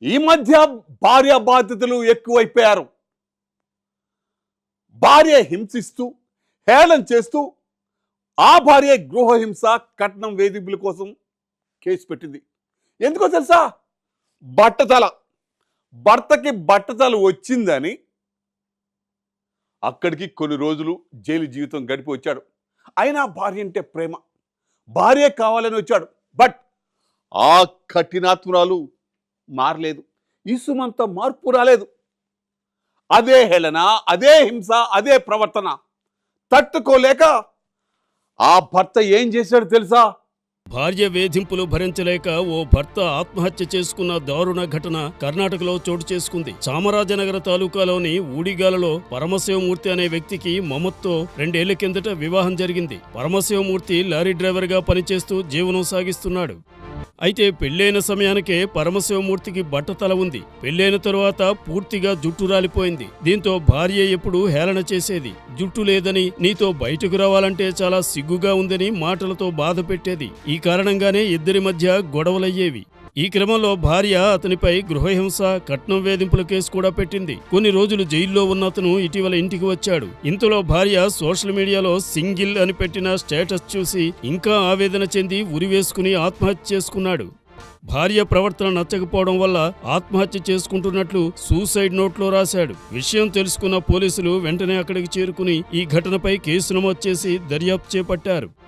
ఈ మధ్య భార్య బాధ్యతలు ఎక్కువైపోయారు. భార్య హింసిస్తూ హేళన చేస్తూ ఆ భార్య గృహహింస కట్నం వేధింపుల కోసం కేసు పెట్టింది. ఎందుకో తెలుసా? బట్టతల. భర్తకి బట్టతల వచ్చిందని అక్కడికి కొన్ని రోజులు జైలు జీవితం గడిపి వచ్చాడు. అయినా భార్య అంటే ప్రేమ, భార్య కావాలని వచ్చాడు. బట్ ఆ కఠినాత్మురాలు మారలేదు. ఈ సుమంత మార్పు రాలేదు. అదే హేళన, అదే హింస, అదే ప్రవర్తన తట్టుకోలేక ఆ భర్త ఏం చేశాడు తెలుసా? భార్య వేధింపులు భరించలేక ఓ భర్త ఆత్మహత్య చేసుకున్న దారుణ ఘటన కర్ణాటకలో చోటు చేసుకుంది. చామరాజనగర తాలూకాలోని ఊడిగాలలో పరమశివమూర్తి అనే వ్యక్తికి మమత్తో 2 ఏళ్ల కిందట వివాహం జరిగింది. పరమశివమూర్తి లారీ డ్రైవర్గా పనిచేస్తూ జీవనం సాగిస్తున్నాడు. అయితే పెళ్లైన సమయానికే పరమశివమూర్తికి బట్టతల ఉంది. పెళ్లైన తరువాత పూర్తిగా జుట్టు రాలిపోయింది. దీంతో భార్య ఎప్పుడు హేళన చేసేది. జుట్టు లేదని, నీతో బయటకు రావాలంటే చాలా సిగ్గుగా ఉందని మాటలతో బాధ పెట్టేది. ఈ కారణంగానే ఇద్దరి మధ్య గొడవలయ్యేవి. ఈ క్రమంలో భార్య అతనిపై గృహహింస, కట్నం వేధింపుల కేసు కూడా పెట్టింది. కొన్ని రోజులు జైల్లో ఉన్న అతను ఇటీవల ఇంటికి వచ్చాడు. ఇంతలో భార్య సోషల్ మీడియాలో సింగిల్ అని పెట్టిన స్టేటస్ చూసి ఇంకా ఆవేదన చెంది ఉరివేసుకుని ఆత్మహత్య చేసుకున్నాడు. భార్య ప్రవర్తన నచ్చకపోవడం వల్ల ఆత్మహత్య చేసుకుంటున్నట్లు సూసైడ్ నోట్లో రాశాడు. విషయం తెలుసుకున్న పోలీసులు వెంటనే అక్కడికి చేరుకుని ఈ ఘటనపై కేసు నమోదు చేసి దర్యాప్తు చేపట్టారు.